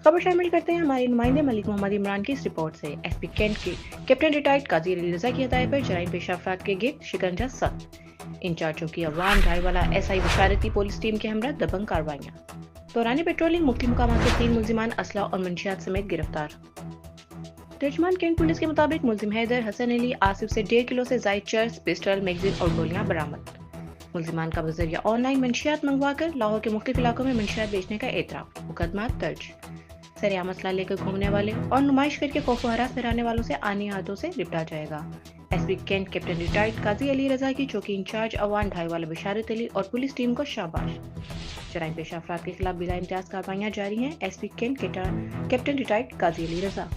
खबर शामिल करते हैं हमारे नुमाइंदे मलिक मोहम्मद इमरान की इस रिपोर्ट से। एसपी कैंट के कैप्टन रिटायर्ड काजी अली रजा की हदायत पर जराइम पेशा अफराद के गिर्द शिकंजा सख्त। इंचार्जों की अवान ढाईवाला एसआई बशारती पुलिस टीम के हमरा दबंग कार्रवाइयां। दौरान पेट्रोलिंग मुख्तलिफ मुकामात से 3 मुलजिमान असला और मंशियात समेत गिरफ्तार। तर्जमान कैंट पुलिस के मुताबिक मुलजिम हैदर हसन अली आसिफ से 1.5 किलो से जायद चर्स, पिस्टल, मैगजीन और गोलियां बरामद। मुलजिमान का बजरिया ऑनलाइन मंशियात मंगवाकर लाहौर के मुख्तलिफ इलाकों में मंशियात बेचने का एतराफ। मुकदमा दर्ज। सरेआम असला लेकर घूमने वाले और नुमाइश करके खौफ हरास कराने वालों से आनी हाथों से निपटा जाएगा। एसपी कैंट कैप्टन रिटायर्ड काजी अली रजा की चौकी इंचार्ज अवान ढाईवाला बशारत अली और पुलिस टीम को शाबाश। जराइम पेशा अफराद के खिलाफ बिला इम्तियाज कार्रवाइयां जारी हैं। एसपी कैंट कैप्टन रिटायर्ड काजी अली रजा।